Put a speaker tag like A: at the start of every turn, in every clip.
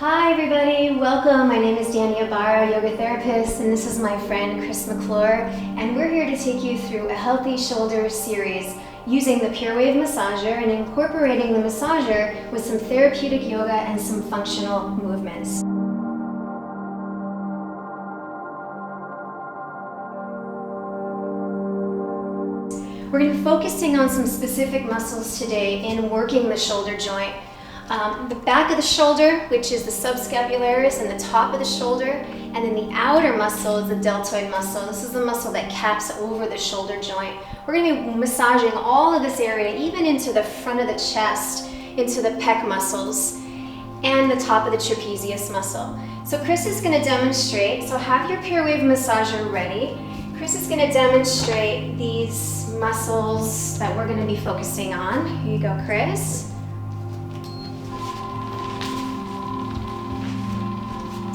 A: Hi everybody, welcome. My name is Danny Ibarra, yoga therapist, and this is my friend Chris McClure, and we're here to take you through a healthy shoulder series using the Pure Wave Massager and incorporating the massager with some therapeutic yoga and some functional movements. We're going to be focusing on some specific muscles today in working the shoulder joint. The back of the shoulder, which is the subscapularis, and the top of the shoulder, and then the outer muscle is the deltoid muscle. This is the muscle that caps over the shoulder joint. We're going to be massaging all of this area, even into the front of the chest, into the pec muscles, and the top of the trapezius muscle. So Chris is going to demonstrate, so have your Pure Wave massager ready. Chris is going to demonstrate these muscles that we're going to be focusing on. Here you go, Chris.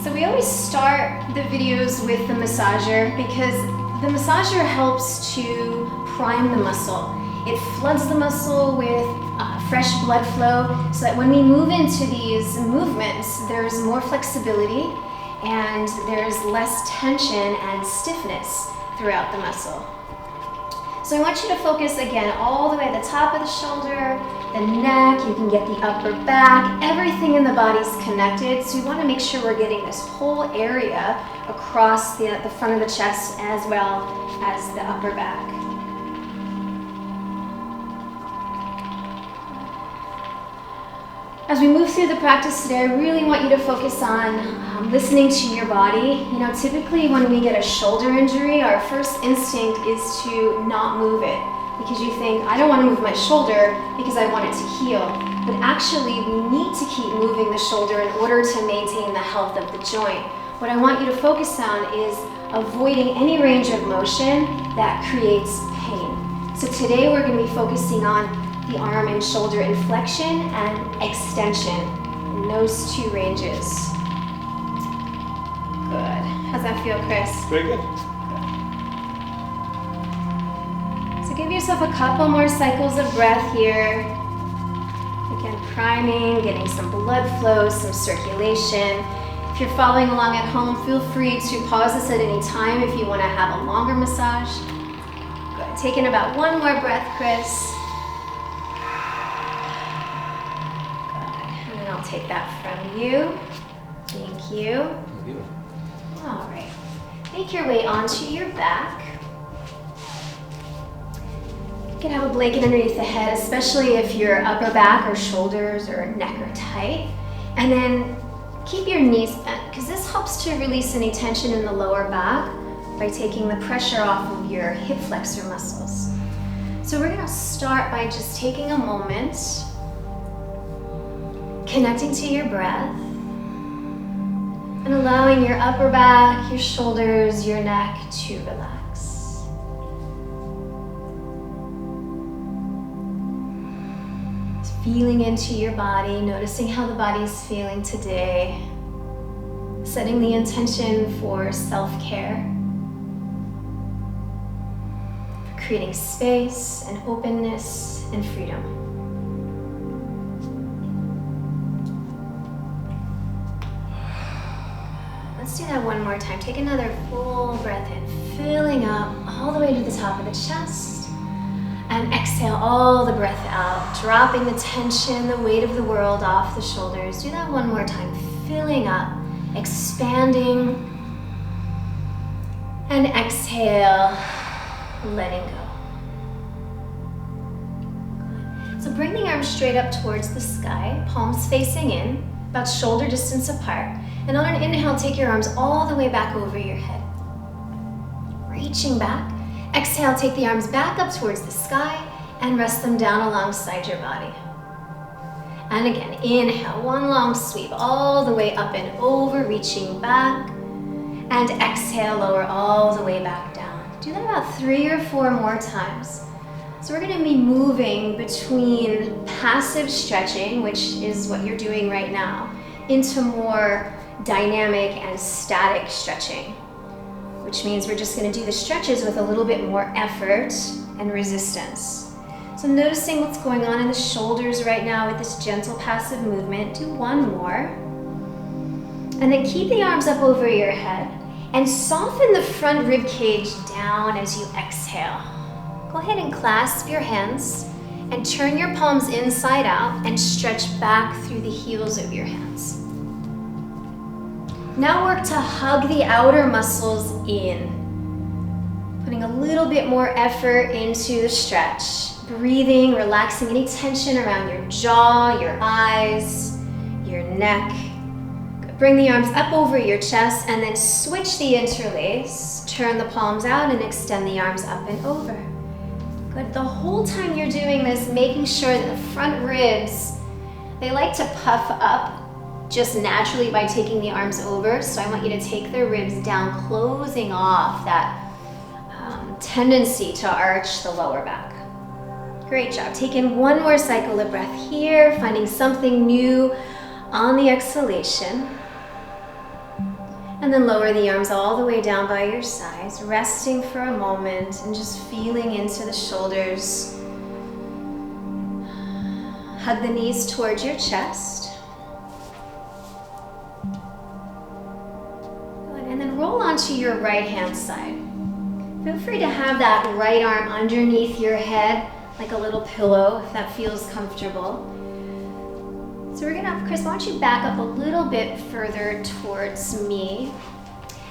A: So we always start the videos with the massager because the massager helps to prime the muscle. It floods the muscle with fresh blood flow so that when we move into these movements, there's more flexibility and there's less tension and stiffness throughout the muscle. So I want you to focus again all the way at the top of the shoulder, the neck, you can get the upper back, everything in the body's connected. So we want to make sure we're getting this whole area across the front of the chest as well as the upper back. As we move through the practice today, I really want you to focus on listening to your body. You know, typically when we get a shoulder injury, our first instinct is to not move it because you think, I don't want to move my shoulder because I want it to heal. But actually, we need to keep moving the shoulder in order to maintain the health of the joint. What I want you to focus on is avoiding any range of motion that creates pain. So today we're going to be focusing on the arm and shoulder inflection and extension in those two ranges. Good. How's that feel, Chris?
B: Very good.
A: So give yourself a couple more cycles of breath here. Again, priming, getting some blood flow, some circulation. If you're following along at home, feel free to pause this at any time if you want to have a longer massage. Good. Taking about one more breath, Chris. I'll take that from you. Thank you.
B: Thank you.
A: All right. Make your way onto your back. You can have a blanket underneath the head, especially if your upper back or shoulders or neck are tight. And then keep your knees bent because this helps to release any tension in the lower back by taking the pressure off of your hip flexor muscles. So we're going to start by just taking a moment, connecting to your breath and allowing your upper back, your shoulders, your neck to relax. Just feeling into your body, noticing how the body is feeling today, setting the intention for self-care, for creating space and openness and freedom. Let's do that one more time. Take another full breath in, filling up all the way to the top of the chest. And exhale all the breath out, dropping the tension, the weight of the world off the shoulders. Do that one more time, filling up, expanding. And exhale, letting go. Good. So bring the arms straight up towards the sky, palms facing in, about shoulder distance apart. And on an inhale, take your arms all the way back over your head. Reaching back. Exhale, take the arms back up towards the sky and rest them down alongside your body. And again, inhale, one long sweep all the way up and over, reaching back. And exhale, lower all the way back down. Do that about 3 or 4 more times. So we're going to be moving between passive stretching, which is what you're doing right now, into more dynamic and static stretching, which means we're just going to do the stretches with a little bit more effort and resistance. So noticing what's going on in the shoulders right now with this gentle passive movement. Do one more. And then keep the arms up over your head and soften the front rib cage down as you exhale. Go ahead and clasp your hands and turn your palms inside out and stretch back through the heels of your hands. Now work to hug the outer muscles in. Putting a little bit more effort into the stretch. Breathing, relaxing any tension around your jaw, your eyes, your neck. Bring the arms up over your chest and then switch the interlace. Turn the palms out and extend the arms up and over. Good. The whole time you're doing this, making sure that the front ribs, they like to puff up just naturally by taking the arms over. So I want you to take the ribs down, closing off that tendency to arch the lower back. Great job. Take in one more cycle of breath here, finding something new on the exhalation. And then lower the arms all the way down by your sides, resting for a moment and just feeling into the shoulders. Hug the knees towards your chest. Good. And then roll onto your right hand side. Feel free to have that right arm underneath your head like a little pillow if that feels comfortable. So we're gonna, Chris, why don't you back up a little bit further towards me.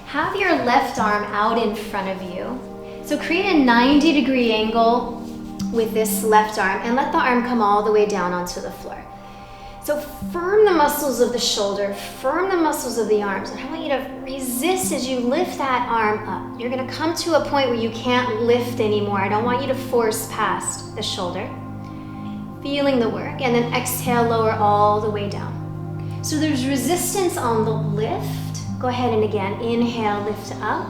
A: Have your left arm out in front of you. So create a 90-degree angle with this left arm and let the arm come all the way down onto the floor. So firm the muscles of the shoulder, firm the muscles of the arms, and I want you to resist as you lift that arm up. You're gonna come to a point where you can't lift anymore. I don't want you to force past the shoulder. Feeling the work, and then exhale, lower all the way down. So there's resistance on the lift. Go ahead and again, inhale, lift up.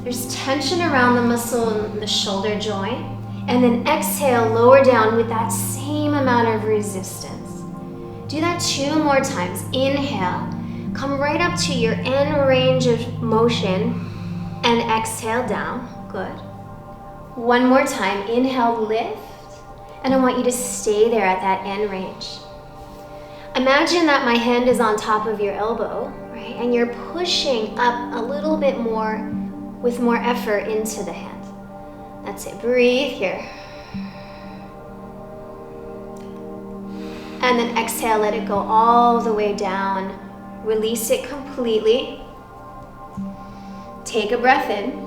A: There's tension around the muscle in the shoulder joint, and then exhale, lower down with that same amount of resistance. Do that 2 more times. Inhale, come right up to your end range of motion, and exhale down. Good. One more time. Inhale, lift. And I want you to stay there at that end range. Imagine that my hand is on top of your elbow, right? And you're pushing up a little bit more with more effort into the hand. That's it. Breathe here. And then exhale, let it go all the way down. Release it completely. Take a breath in.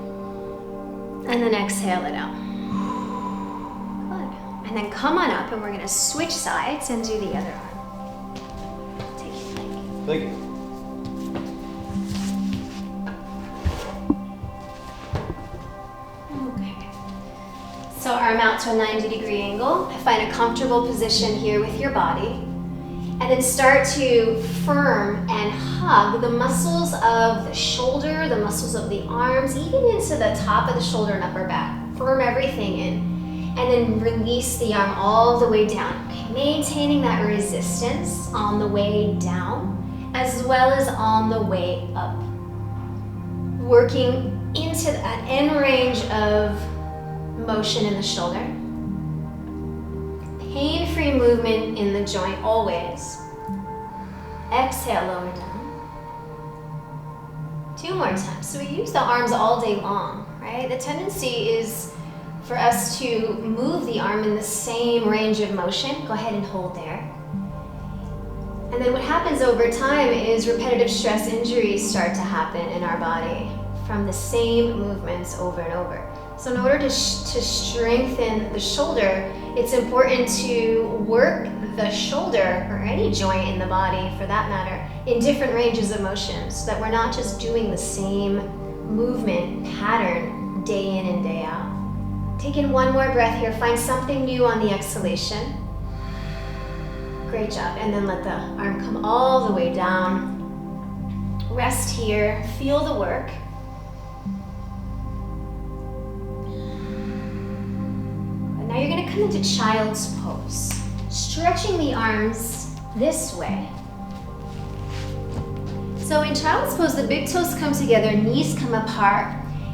A: And then exhale it out. And then come on up and we're gonna switch sides and do the other arm. Take it,
B: Thank you.
A: Okay. So arm out to a 90-degree angle. Find a comfortable position here with your body. And then start to firm and hug the muscles of the shoulder, the muscles of the arms, even into the top of the shoulder and upper back. Firm everything in. And then release the arm all the way down. Okay, maintaining that resistance on the way down, as well as on the way up. Working into that end range of motion in the shoulder. Pain-free movement in the joint always. Exhale, lower down. 2 more times. So we use the arms all day long, right? The tendency is for us to move the arm in the same range of motion. Go ahead and hold there. And then what happens over time is repetitive stress injuries start to happen in our body from the same movements over and over. So in order to strengthen the shoulder, it's important to work the shoulder, or any joint in the body for that matter, in different ranges of motion so that we're not just doing the same movement pattern day in and day out. Take in one more breath here. Find something new on the exhalation. Great job. And then let the arm come all the way down. Rest here. Feel the work. And now you're going to come into child's pose. Stretching the arms this way. So in child's pose, the big toes come together, knees come apart.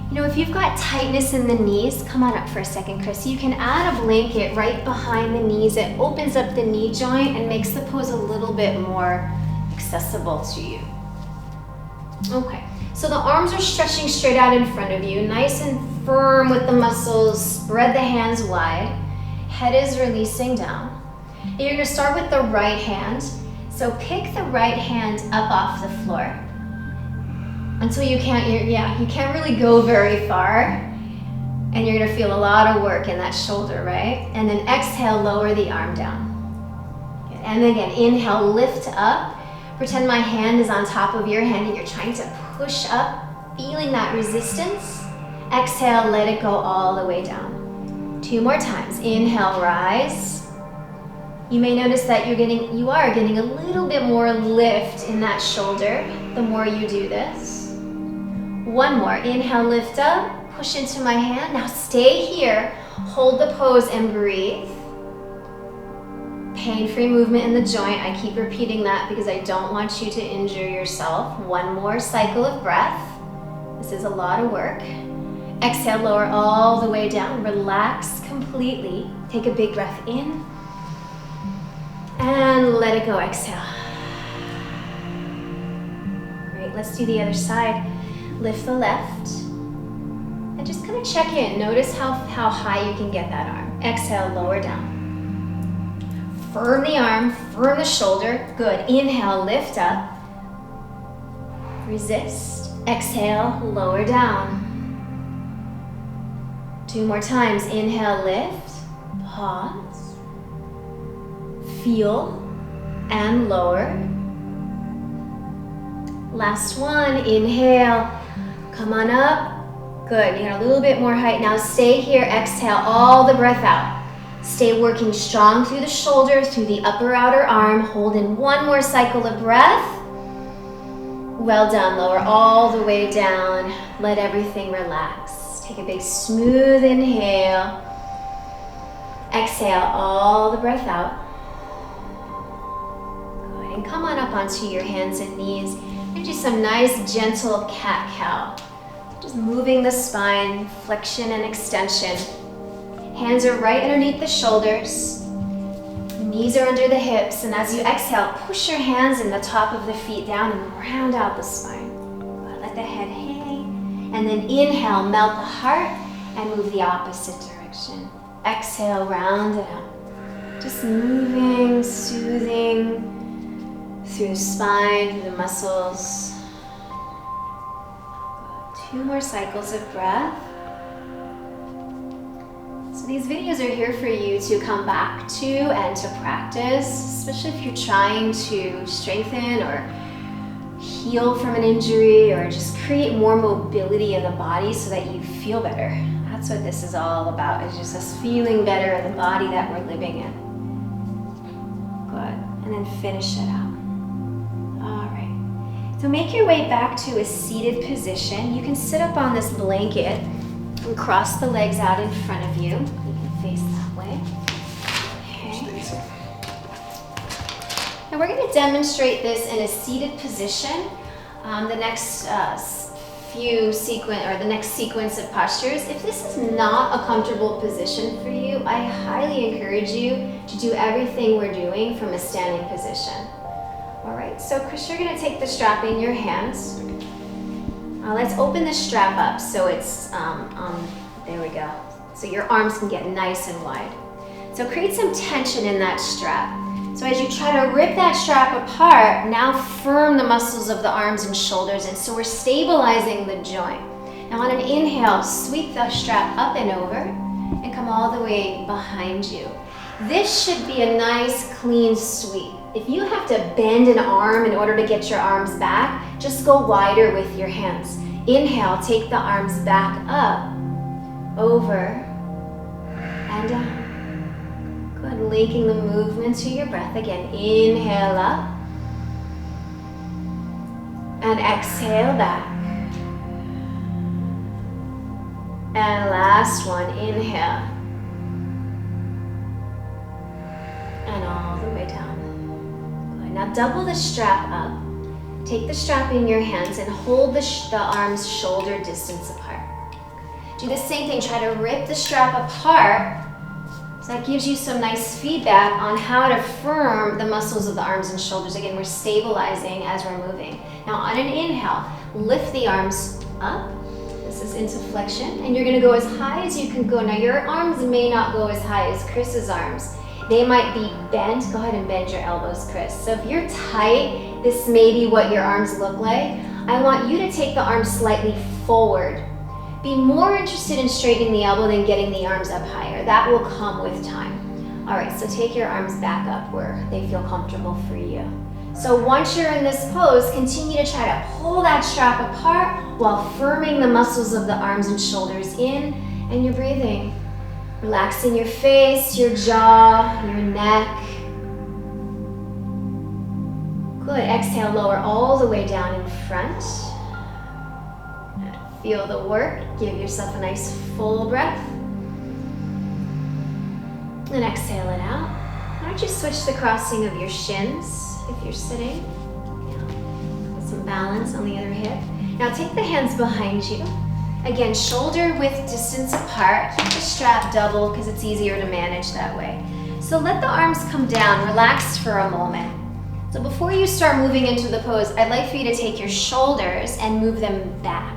A: You know, if you've got tightness in the knees, come on up for a second, Chris. You can add a blanket right behind the knees. It opens up the knee joint and makes the pose a little bit more accessible to you. Okay, so the arms are stretching straight out in front of you, nice and firm with the muscles. Spread the hands wide. Head is releasing down. And you're gonna start with the right hand. So pick the right hand up off the floor until you can't really go very far. And you're gonna feel a lot of work in that shoulder, right? And then exhale, lower the arm down. And again, inhale, lift up. Pretend my hand is on top of your hand and you're trying to push up, feeling that resistance. Exhale, let it go all the way down. 2 more times. Inhale, rise. You may notice that you are getting a little bit more lift in that shoulder the more you do this. 1 more. Inhale, lift up. Push into my hand. Now stay here. Hold the pose and breathe. Pain-free movement in the joint. I keep repeating that because I don't want you to injure yourself. 1 more cycle of breath. This is a lot of work. Exhale, lower all the way down. Relax completely. Take a big breath in. And let it go, exhale. Great, let's do the other side. Lift the left. And just kind of check in. Notice how high you can get that arm. Exhale, lower down. Firm the arm, firm the shoulder. Good. Inhale, lift up. Resist. Exhale, lower down. 2 more times. Inhale, lift. Pause. Feel and lower. Last one. Inhale. Come on up. Good. You got a little bit more height. Now stay here. Exhale all the breath out. Stay working strong through the shoulder, through the upper outer arm. Hold in 1 more cycle of breath. Well done. Lower all the way down. Let everything relax. Take a big smooth inhale. Exhale all the breath out. Good. And come on up onto your hands and knees. And do some nice gentle cat-cow. Just moving the spine, flexion and extension. Hands are right underneath the shoulders. Knees are under the hips. And as you exhale, push your hands in the top of the feet down and round out the spine. Let the head hang. And then inhale, melt the heart and move the opposite direction. Exhale, round it out. Just moving, soothing through the spine, through the muscles. 2 more cycles of breath. So these videos are here for you to come back to and to practice, especially if you're trying to strengthen or heal from an injury or just create more mobility in the body so that you feel better. That's what this is all about, is just us feeling better in the body that we're living in. Good. And then finish it out. All right. So make your way back to a seated position. You can sit up on this blanket and cross the legs out in front of you. You can face that way. Okay. And we're going to demonstrate this in a seated position. The next sequence of postures. If this is not a comfortable position for you, I highly encourage you to do everything we're doing from a standing position. All right, so Chris, you're going to take the strap in your hands. Let's open the strap up so it's there we go. So your arms can get nice and wide. So create some tension in that strap. So as you try to rip that strap apart, now firm the muscles of the arms and shoulders, and so we're stabilizing the joint. Now on an inhale, sweep the strap up and over and come all the way behind you. This should be a nice clean sweep. If you have to bend an arm in order to get your arms back, just go wider with your hands. Inhale, take the arms back up, over, and down. Good, linking the movement to your breath. Again, inhale up, and exhale back. And last one, inhale, and all the way down. Good, now double the strap up. Take the strap in your hands and hold the arms shoulder distance apart. Do the same thing, try to rip the strap apart So that gives you some nice feedback on how to firm the muscles of the arms and shoulders. Again, we're stabilizing as we're moving. Now on an inhale, lift the arms up. This is into flexion, and you're gonna go as high as you can go. Now your arms may not go as high as Chris's arms. They might be bent. Go ahead and bend your elbows, Chris. So if you're tight, this may be what your arms look like. I want you to take the arms slightly forward. Be more interested in straightening the elbow than getting the arms up higher. That will come with time. All right, so take your arms back up where they feel comfortable for you. So once you're in this pose, continue to try to pull that strap apart while firming the muscles of the arms and shoulders in, and you're breathing. Relaxing your face, your jaw, your neck. Good, exhale, lower all the way down in front. Feel the work, give yourself a nice full breath. And exhale it out. Why don't you switch the crossing of your shins if you're sitting. Get some balance on the other hip. Now take the hands behind you. Again, shoulder width distance apart. Keep the strap double because it's easier to manage that way. So let the arms come down, relax for a moment. So before you start moving into the pose, I'd like for you to take your shoulders and move them back.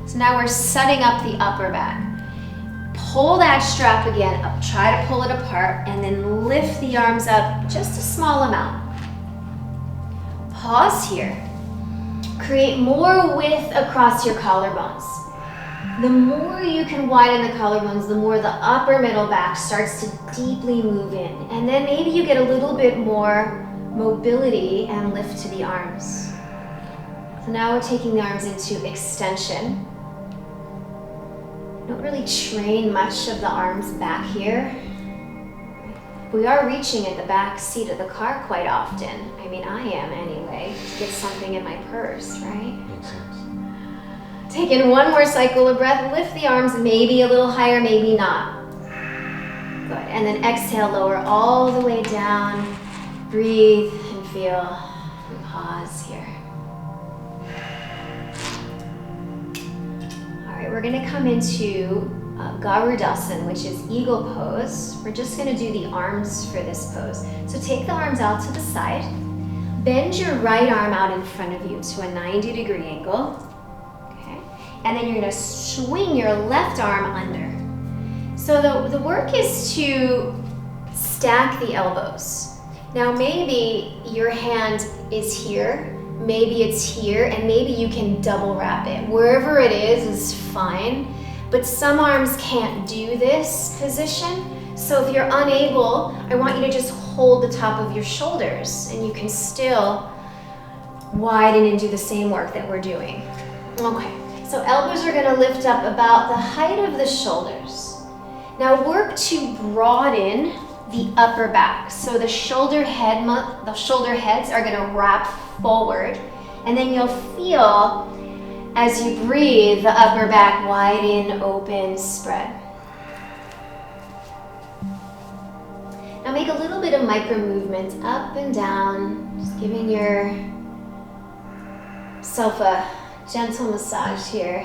A: So now we're setting up the upper back. Pull that strap again up, try to pull it apart, and then lift the arms up just a small amount. Pause here. Create more width across your collarbones. The more you can widen the collarbones, the more the upper middle back starts to deeply move in. And then maybe you get a little bit more mobility and lift to the arms. So now we're taking the arms into extension. Don't really train much of the arms back here. We are reaching at the back seat of the car quite often. I mean, I am anyway, to get something in my purse, right?
B: Makes sense.
A: Take in one more cycle of breath, lift the arms maybe a little higher, maybe not. Good, and then exhale, lower all the way down. Breathe and feel, and pause here. All right, we're gonna come into Garudasana, which is eagle pose. We're just gonna do the arms for this pose. So take the arms out to the side. Bend your right arm out in front of you to a 90-degree angle. Okay, and then you're gonna swing your left arm under. So the work is to stack the elbows. Now maybe your hand is here, maybe it's here, and maybe you can double wrap it. Wherever it is fine, but some arms can't do this position. So if you're unable, I want you to just hold the top of your shoulders and you can still widen and do the same work that we're doing. Okay, so elbows are gonna lift up about the height of the shoulders. Now work to broaden the upper back. So the shoulder heads are gonna wrap forward, and then you'll feel as you breathe the upper back widen, open, spread. Now make a little bit of micro movements up and down, just giving yourself a gentle massage here.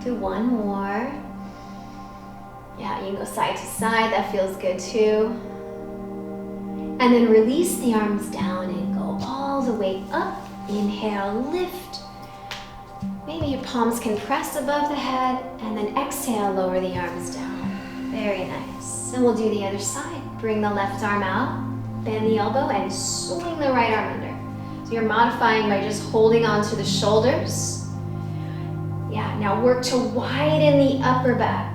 A: Do one more. Yeah, you can go side to side, that feels good too. And then release the arms down and go all the way up. Inhale, lift. Maybe your palms can press above the head, and then exhale, lower the arms down. Very nice. And we'll do the other side. Bring the left arm out, bend the elbow, and swing the right arm under. So you're modifying by just holding onto the shoulders. Yeah, now work to widen the upper back.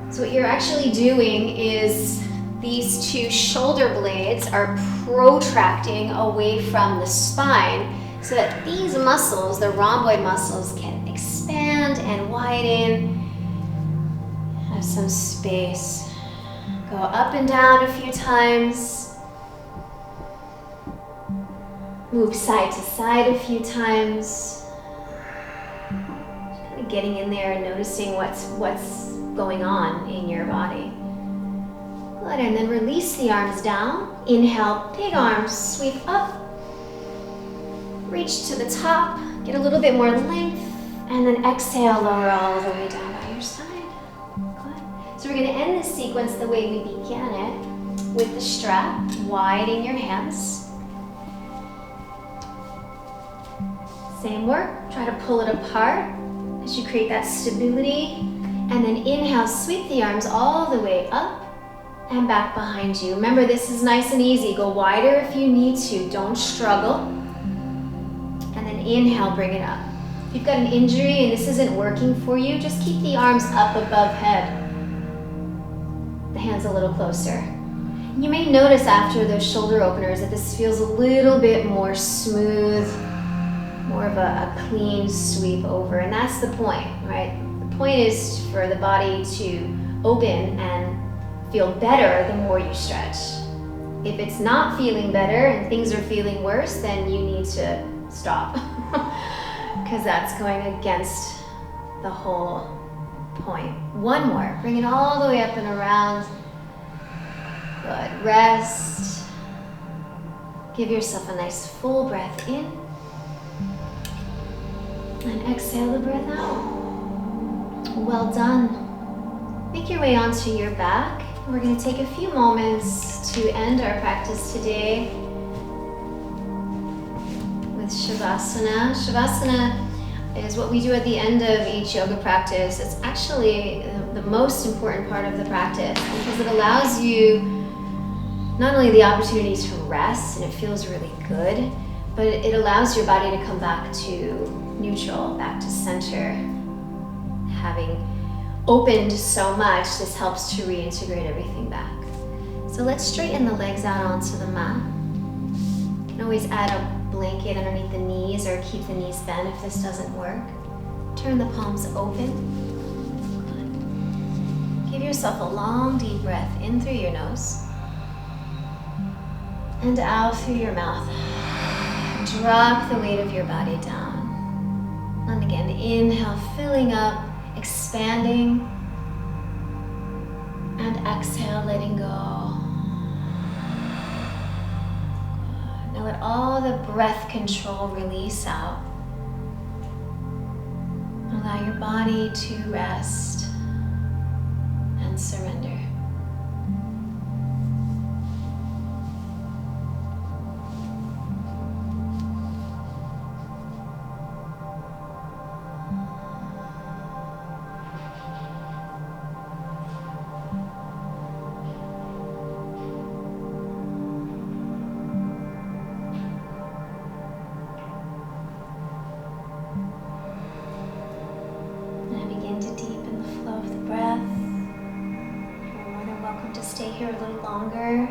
A: So what you're actually doing is these two shoulder blades are protracting away from the spine so that these muscles, the rhomboid muscles, can expand and widen. Have some space. Go up and down a few times. Move side to side a few times. Just kind of getting in there and noticing what's going on in your body. Good, and then release the arms down. Inhale, big arms, sweep up. Reach to the top, get a little bit more length. And then exhale, lower all the way down by your side. Good. So we're going to end this sequence the way we began it, with the strap wide in your hands. Same work. Try to pull it apart as you create that stability. And then inhale, sweep the arms all the way up and back behind you. Remember, this is nice and easy. Go wider if you need to. Don't struggle. And then inhale, bring it up. If you've got an injury and this isn't working for you, just keep the arms up above head. The hands a little closer. You may notice after those shoulder openers that this feels a little bit more smooth, more of a clean sweep over. And that's the point, right? The point is for the body to open and feel better the more you stretch. If it's not feeling better and things are feeling worse, then you need to stop because that's going against the whole point. One more. Bring it all the way up and around. Good. Rest. Give yourself a nice full breath in. And exhale the breath out. Well done. Make your way onto your back. We're going to take a few moments to end our practice today with Shavasana. Shavasana is what we do at the end of each yoga practice. It's actually the most important part of the practice because it allows you not only the opportunity to rest, and it feels really good, but it allows your body to come back to neutral, back to center. Having opened so much, this helps to reintegrate everything back. So let's straighten the legs out onto the mat. You can always add a blanket underneath the knees or keep the knees bent if this doesn't work. Turn the palms open. Good. Give yourself a long, deep breath in through your nose and out through your mouth. Drop the weight of your body down. And again, inhale, filling up, expanding, and exhale, letting go. Good. Now let all the breath control release out. Allow your body to rest and surrender. Stay here a little longer.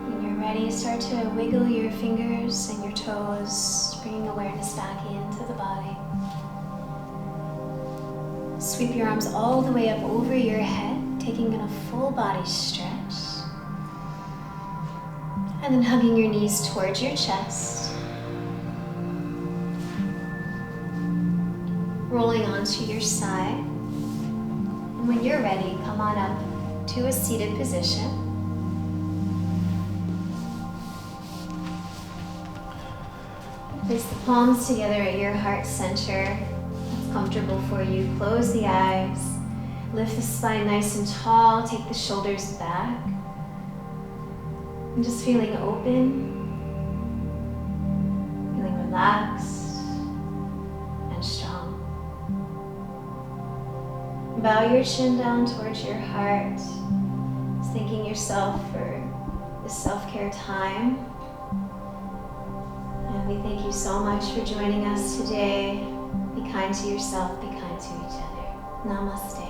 A: When you're ready, start to wiggle your fingers and your toes, bringing awareness back into the body. Sweep your arms all the way up over your head, taking in a full body stretch. And then hugging your knees towards your chest. Rolling onto your side. And when you're ready, come on up to a seated position. Place the palms together at your heart center. That's comfortable for you. Close the eyes. Lift the spine nice and tall. Take the shoulders back. And just feeling open, feeling relaxed and strong. Bow your chin down towards your heart, just thanking yourself for this self-care time. And we thank you so much for joining us today. Be kind to yourself, be kind to each other. Namaste.